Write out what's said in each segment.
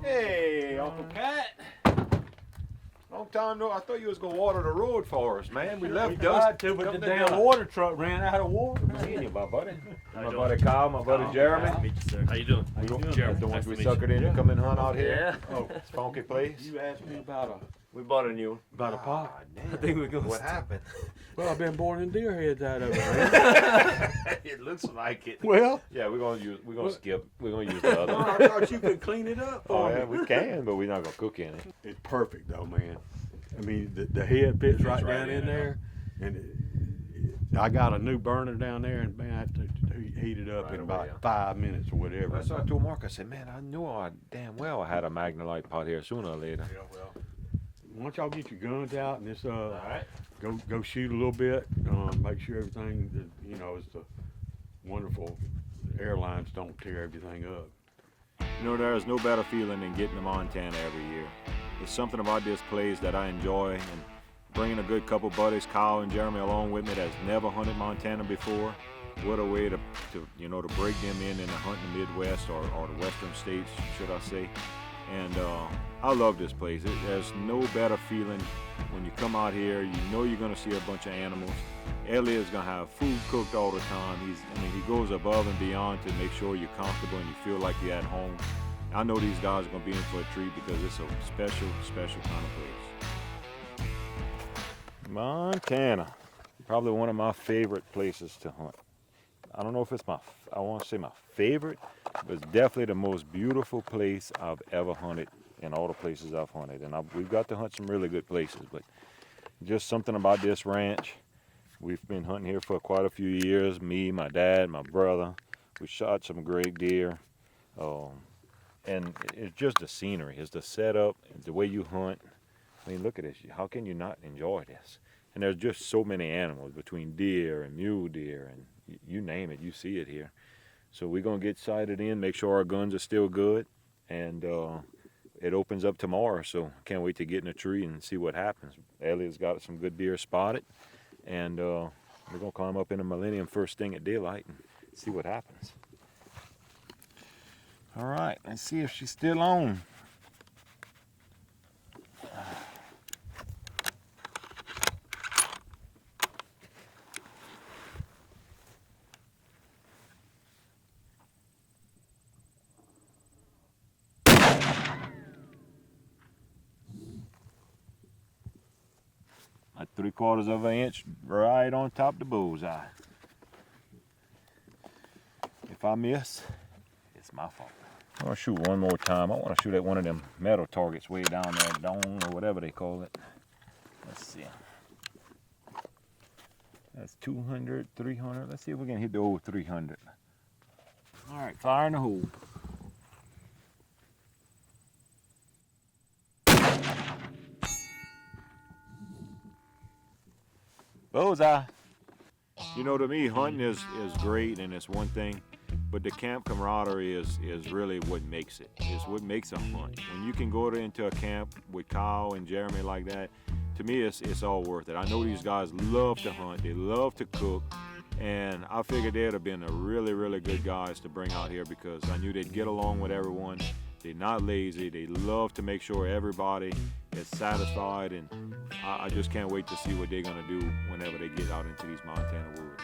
Hey, Uncle Cat. Long time no. I thought you was gonna water the road for us, man. We left tried to, but the damn water truck ran out of water. Seeing you, my buddy. My buddy Kyle, my buddy Jeremy. Nice to meet you, sir. How you doing? Jeremy. The ones we suckered in to come and hunt out here. Yeah. Oh, it's funky place. You asked me about We bought a new one. a pot. I think we're going. What happened? Well, I've been boring deer heads out of it. It looks like it. Well, Yeah, we're gonna skip. We're gonna use the other. I thought you could clean it up Oh for yeah, me. we can, but we're not gonna cook in it. It's perfect though, man. I mean, the head fits right down in there, and I got a new burner down there, and man, I have to heat it up Right in away, about yeah. 5 minutes or whatever. So I told Mark, I said, man, I knew damn well I had a Magnolite pot here sooner or later. Yeah, well, once y'all get your guns out and just right. go shoot a little bit, make sure everything that, you know, is the wonderful airlines don't tear everything up. You know, there is no better feeling than getting to Montana every year. There's something about this place that I enjoy, and bringing a good couple buddies, Kyle and Jeremy, along with me that's never hunted Montana before. What a way to break them in the hunt in the Midwest or the Western states, should I say. And I love this place. There's no better feeling when you come out here. You know you're going to see a bunch of animals. Elliot's going to have food cooked all the time. He goes above and beyond to make sure you're comfortable and you feel like you're at home. I know these guys are going to be in for a treat because it's a special, special kind of place. Montana, probably one of my favorite places to hunt. I don't know if it's I want to say my favorite, but it's definitely the most beautiful place I've ever hunted in all the places I've hunted. And we've got to hunt some really good places, but just something about this ranch. We've been hunting here for quite a few years. Me, my dad, my brother. We shot some great deer. And it's just the scenery, it's the setup, the way you hunt. I mean, look at this. How can you not enjoy this? And there's just so many animals between deer and mule deer and you name it, you see it here. So we're going to get sighted in, make sure our guns are still good, and it opens up tomorrow, so can't wait to get in a tree and see what happens. Elliot's got some good deer spotted, and we're going to climb up in the Millennium first thing at daylight and see what happens. All right, let's see if she's still on. Like 3/4 of an inch right on top of the bullseye. If I miss, it's my fault. I want to shoot one more time. I want to shoot at one of them metal targets way down there, dome or whatever they call it. Let's see. That's 200, 300. Let's see if we can hit the old 300. All right, fire in the hole. Bullseye. You know, to me, hunting is great and it's one thing, but the camp camaraderie is really what makes it. It's what makes a hunt. When you can go into a camp with Kyle and Jeremy like that, to me, it's all worth it. I know these guys love to hunt. They love to cook. And I figured they'd have been a really, really good guys to bring out here because I knew they'd get along with everyone. They're not lazy. They love to make sure everybody is satisfied, and I just can't wait to see what they're gonna do whenever they get out into these Montana woods.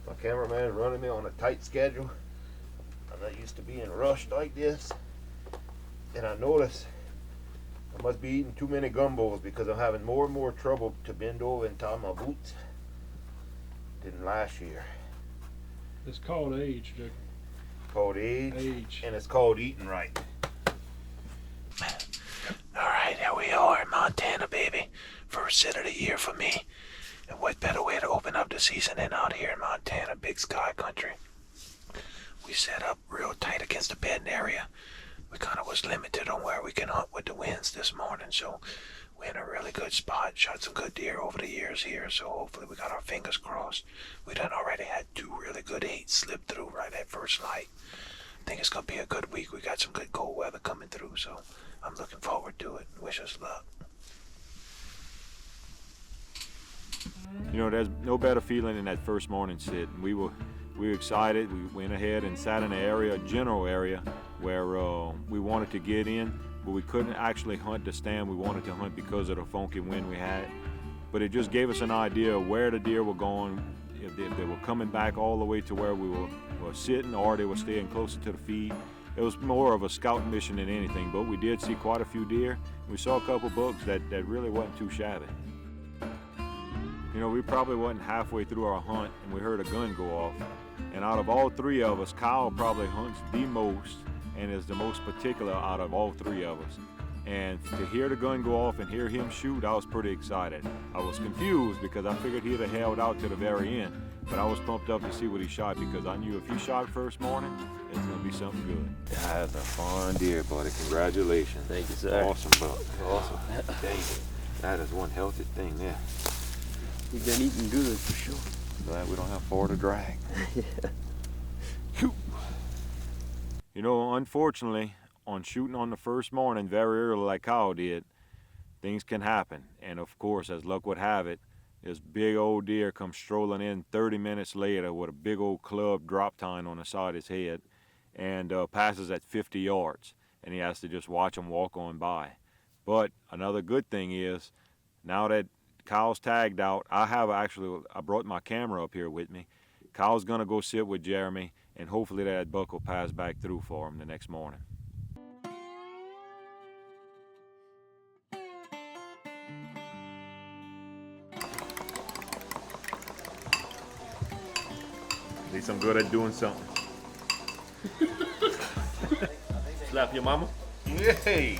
My cameraman is running me on a tight schedule. I'm not used to being rushed like this. And I notice I must be eating too many gumbos because I'm having more and more trouble to bend over and tie my boots than last year. It's called age, Dick. Called age, Age. and it's called eating right. Alright, here we are in Montana, baby. First sit of the year for me. And what better way to open up the season than out here in Montana, big sky country. We set up real tight against the bedding area. We kind of was limited on where we can hunt with the winds this morning, so we're in a really good spot. Shot some good deer over the years here, so hopefully we got our fingers crossed. We done already had 2 really good 8s slip through right at first light. I think it's going to be a good week. We got some good cold weather coming through, so I'm looking forward to it. Wish us luck. You know, there's no better feeling than that first morning sit. We were we were excited. We went ahead and sat in an area, general area, where we wanted to get in, but we couldn't actually hunt the stand we wanted to hunt because of the funky wind we had. But it just gave us an idea of where the deer were going, if they were coming back all the way to where we were sitting, or they were staying closer to the feed. It was more of a scouting mission than anything, but we did see quite a few deer. We saw a couple bucks that really wasn't too shabby. You know, we probably wasn't halfway through our hunt and we heard a gun go off. And out of all three of us, Kyle probably hunts the most and is the most particular out of all three of us. And to hear the gun go off and hear him shoot, I was pretty excited. I was confused because I figured he'd have held out to the very end. But I was pumped up to see what he shot because I knew if he shot first morning, it's gonna be something good. That's a fine deer, buddy. Congratulations. Thank you, sir. Awesome buck. Awesome. Dang it. That is one healthy thing there. You've been eating good for sure. Glad we don't have far to drag. You know, unfortunately, on shooting on the first morning very early like Kyle did, things can happen. And of course, as luck would have it, this big old deer comes strolling in 30 minutes later with a big old club drop tine on the side of his head and passes at 50 yards. And he has to just watch him walk on by. But another good thing is, now that Kyle's tagged out, I brought my camera up here with me. Kyle's gonna go sit with Jeremy and hopefully that buck will pass back through for him the next morning. At least I'm good at doing something. Slap your mama? Yay!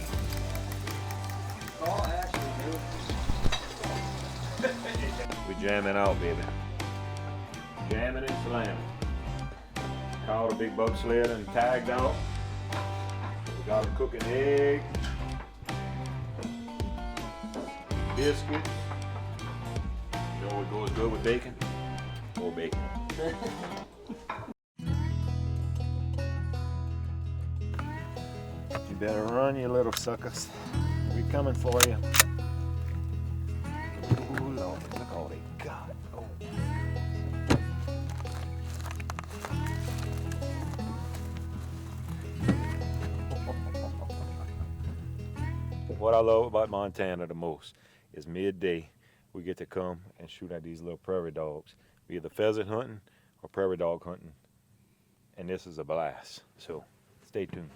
We jamming out, baby. Jamming and slamming. Caught a big buck sled and tagged out. We got him cooking egg, biscuits. You know what goes good with bacon? More bacon. You better run, you little suckers. We coming for you. Oh Lord, look all they got. Oh. What I love about Montana the most is midday. We get to come and shoot at these little prairie dogs. We're either pheasant hunting or prairie dog hunting. And this is a blast. So stay tuned.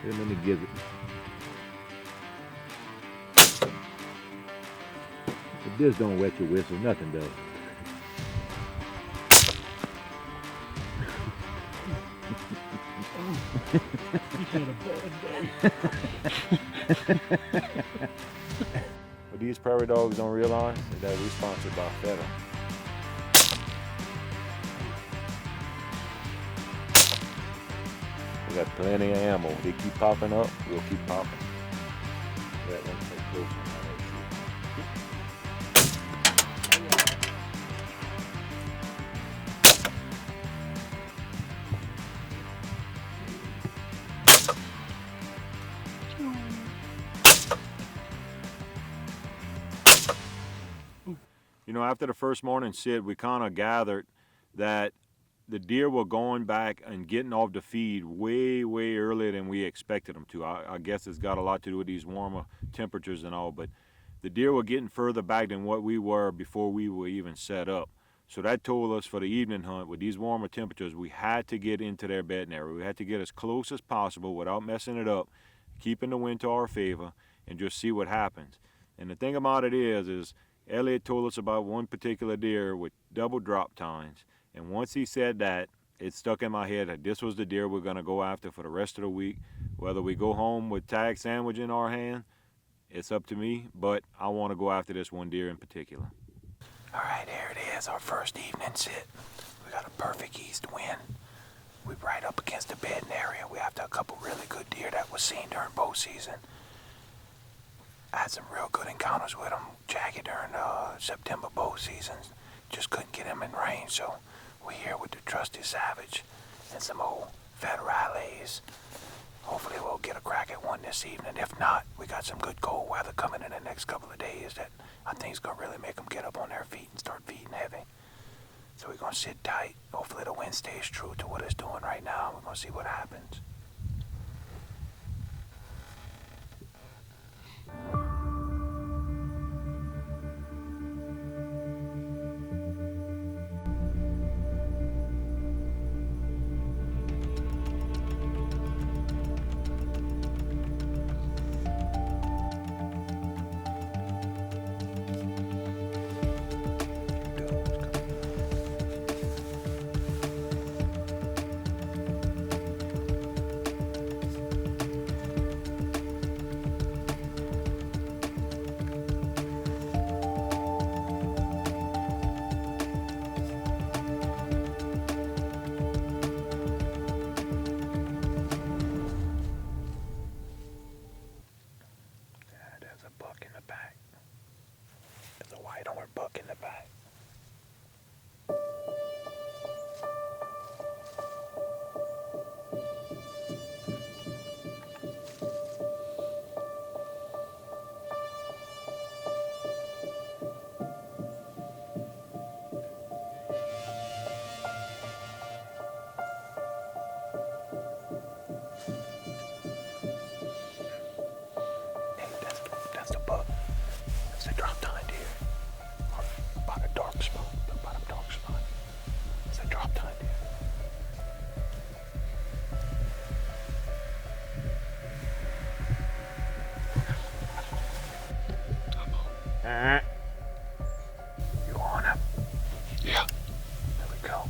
Here, let me give it. If this don't wet your whistle, nothing does. What these prairie dogs don't realize is that we're sponsored by Federal. We got plenty of ammo. If they keep popping up, we'll keep popping. That one's so close. You know, after the first morning sit, we kind of gathered that the deer were going back and getting off the feed way, way earlier than we expected them to. I guess it's got a lot to do with these warmer temperatures and all, but the deer were getting further back than what we were before we were even set up. So that told us for the evening hunt, with these warmer temperatures, we had to get into their bedding area. We had to get as close as possible without messing it up, keeping the wind to our favor, and just see what happens. And the thing about it is Elliot told us about one particular deer with double drop tines. And once he said that, it stuck in my head that this was the deer we're gonna go after for the rest of the week. Whether we go home with tag sandwich in our hand, it's up to me, but I wanna go after this one deer in particular. All right, here it is, our first evening sit. We got a perfect east wind. We're right up against the bedding area. We after a couple really good deer that was seen during bow season. I had some real good encounters with them, Jackie, during September bow season. Just couldn't get him in range, so we're here with the trusty Savage and some old Federales. Hopefully we'll get a crack at one this evening. If not, we got some good cold weather coming in the next couple of days that I think it's gonna really make them get up on their feet and start feeding heavy. So we're gonna sit tight. Hopefully the wind stays true to what it's doing right now. We're gonna see what happens. There's a buck in the back. There's a white-horn buck in the back. Hey, that's the buck. That's the drop tine deer. Or about a dark spot. About a dark spot. It's a drop tine deer. You on him? Yeah. There we go.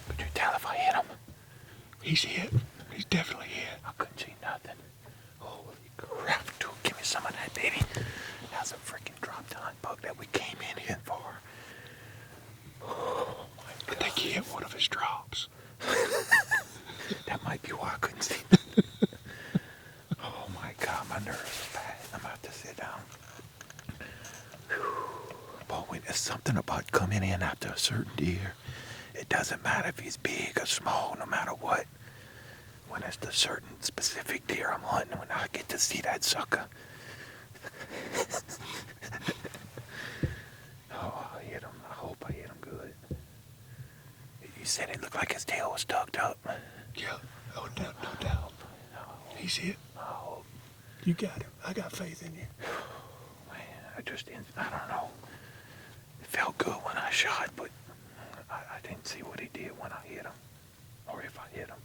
Could you tell if I hit him? He's hit. He's definitely hit. I couldn't see nothing. Holy crap, dude. Give me some of that, baby. That's a freaking drop tine buck that we came in here for. Oh, my God. I think he hit one of his drops. That might be why I couldn't see. Oh my God, my nerves are bad. I'm about to sit down. But when there's something about coming in after a certain deer, it doesn't matter if he's big or small, no matter what. When it's the certain specific deer I'm hunting, when I get to see that sucker. Oh, I hit him. I hope I hit him good. You said it looked like his tail was tucked up. Yeah, no doubt. He's hit. Oh, You got him. I got faith in you. man, I don't know. It felt good when I shot, but I didn't see what he did when I hit him. Or if I hit him.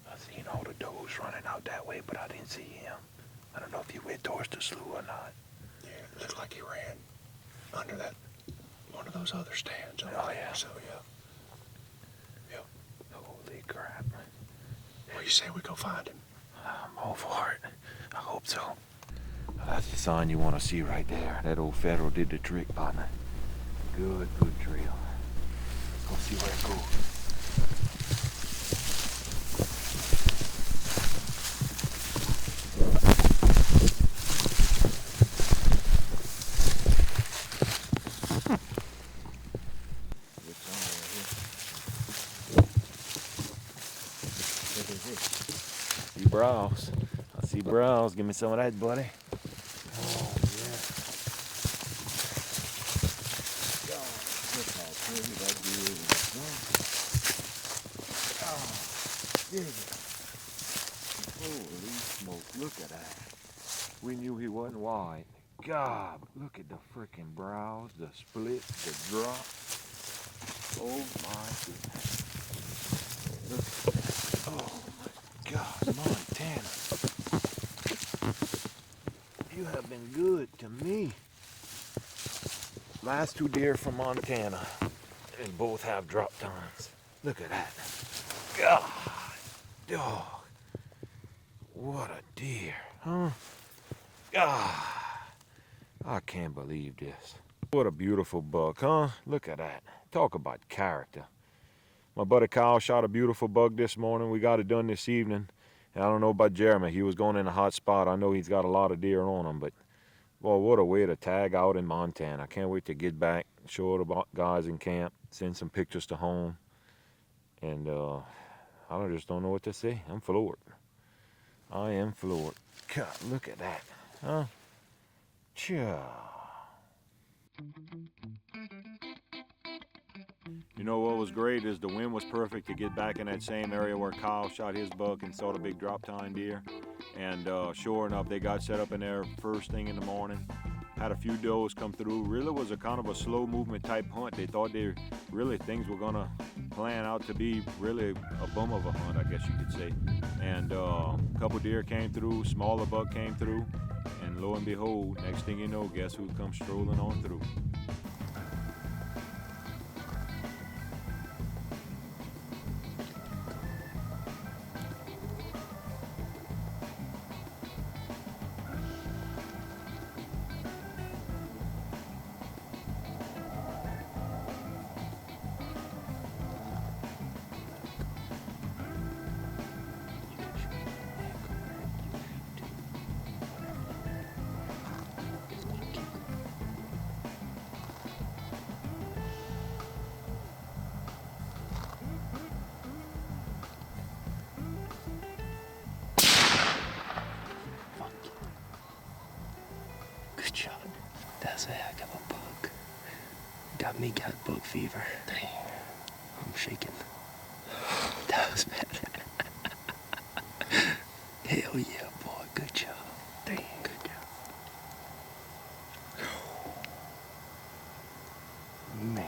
I seen all the does running out that way, but I didn't see him. I don't know if he went towards the slough or not. Yeah, it looked like he ran under that one of those other stands over Oh, there. yeah. So yeah. Holy crap. What do you say we go find him? I'm all for it. I hope so. That's the sign you want to see right there. That old Federal did the trick, partner. Good trail. Let's go see where it goes. See browse. I see browse. Give me some of that, buddy. Oh, yeah. Look how pretty that deer is. Oh, dig it. Holy smoke. Look at that. We knew he wasn't white. God, look at the freaking browse, the split, the drop. Oh my goodness. Look at that. Oh my God, Montana. You have been good to me. Last two deer from Montana, and both have drop tines. Look at that. God, dog. What a deer, huh? God, I can't believe this. What a beautiful buck, huh? Look at that. Talk about character. My buddy Kyle shot a beautiful buck this morning. We got it done this evening. And I don't know about Jeremy. He was going in a hot spot. I know he's got a lot of deer on him, but boy, what a way to tag out in Montana. I can't wait to get back, show the guys in camp, send some pictures to home. And I just don't know what to say. I'm floored. I am floored. God, look at that. Huh? Cha. You know what was great is the wind was perfect to get back in that same area where Kyle shot his buck and saw the big drop tine deer. And sure enough, they got set up in there first thing in the morning. Had a few does come through. Really was a kind of a slow movement type hunt. They thought things were gonna plan out to be really a bum of a hunt, I guess you could say. And a couple deer came through, smaller buck came through, and lo and behold, next thing you know, guess who comes strolling on through? Good shot. That's a heck of a buck. Got buck fever. Dang. I'm shaking. That was bad. Hell yeah, boy. Good job. Dang. Good job. Man.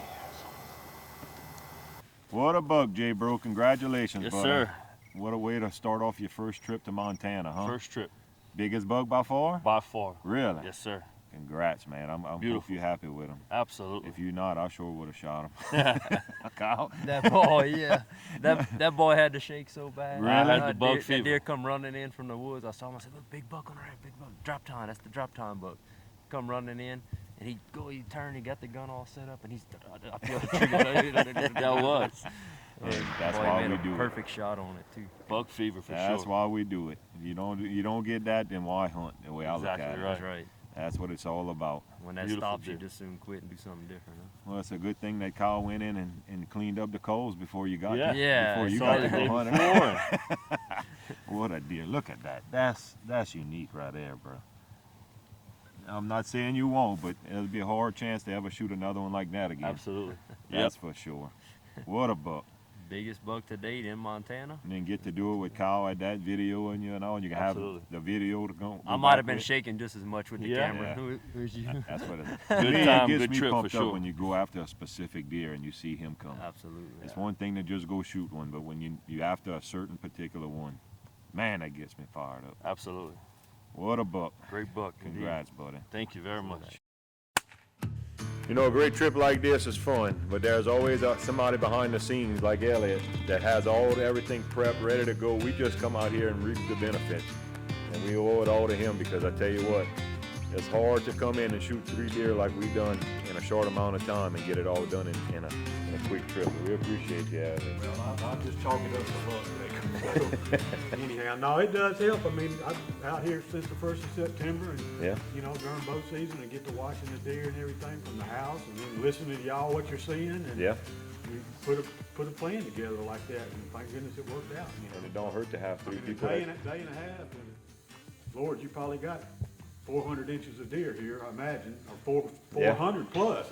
What a buck, Jay Bro. Congratulations, Yes, buddy. sir. What a way to start off your first trip to Montana, huh? First trip, Biggest buck by far? by far. Really? Yes, sir. Congrats, man. I'm hope Beautiful. you're happy with him. Absolutely. If you're not, I sure would have shot him. Kyle? That boy, yeah. That boy had to shake so bad. Really? I had the bug That fever. deer come running in from the woods. I saw him. I said, "Look, big buck on the right, big buck. Drop tine. That's the drop tine buck." Come running in, and he turned. He got the gun all set up, and he's. I feel the trigger. That was. And that's Boy, why made we a do it. perfect shot on it too. Bug fever for That's sure. why we do it. You don't get that, then why hunt? The way I look Exactly at it. right. That's right. That's what it's all about. When that Beautiful stops, you deer. just soon quit and do something different. Huh? Well, it's a good thing that Kyle went in and cleaned up the coals before you got Yeah. to, Yeah, before you Saw got it to the go day hunting. before. What a deer! Look at that. That's unique right there, bro. I'm not saying you won't, but it'll be a hard chance to ever shoot another one like that again. Absolutely. That's for sure. What a buck! Biggest buck to date in Montana. And then get to do it with Kyle at that video, and you can have Absolutely. the video to go. I might have been shaking just as much with the Yeah. camera. Yeah. Who's you? That's what it is. Good Me, time, it gets good me trip for pumped up sure. when you go after a specific deer and you see him come. Absolutely. It's one thing to just go shoot one, but when you after a certain particular one, man, that gets me fired up. Absolutely. What a buck! Great buck. indeed. Congrats, buddy. Thank you very much. You know, a great trip like this is fun, but there's always somebody behind the scenes like Elliot that has everything prepped, ready to go. We just come out here and reap the benefits, and we owe it all to him because I tell you what, it's hard to come in and shoot 3 deer like we've done in a short amount of time and get it all done in a quick trip. We appreciate you, Elliot. Well, I'll just chalk it up to luck, Nick. Anyhow, no, it does help. I mean, I'm out here since the 1st of September, and Yeah. during bow season, and get to watching the deer and everything from the house, and then listening to y'all what you're seeing, and Yeah. you put a plan together like that, and thank goodness it worked out. And it don't hurt to have 3 In a people. day and a half, and Lord, you probably got 400 inches of deer here, I imagine, or 400 plus.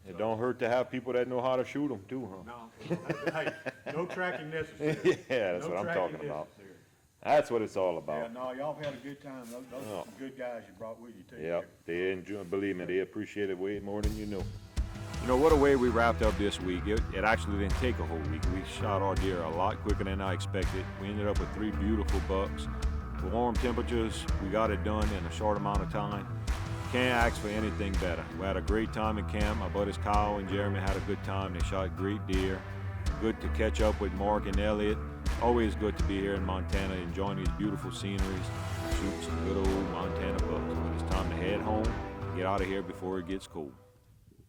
It don't hurt to have people that know how to shoot them too, huh? No, hey, no tracking necessary. Yeah, that's No what I'm tracking talking about. necessary. That's what it's all Yeah, about. no, y'all have had a good time. Those Oh. are good guys you brought with you too. Yep, they enjoy, believe me, they appreciate it way more than you know. You know, what a way we wrapped up this week. It actually didn't take a whole week. We shot our deer a lot quicker than I expected. We ended up with 3 beautiful bucks. Warm temperatures, we got it done in a short amount of time. Can't ask for anything better. We had a great time in camp. My buddies Kyle and Jeremy had a good time. They shot great deer. Good to catch up with Mark and Elliot. Always good to be here in Montana, enjoying these beautiful sceneries, shooting some good old Montana bucks. But it's time to head home, get out of here before it gets cold.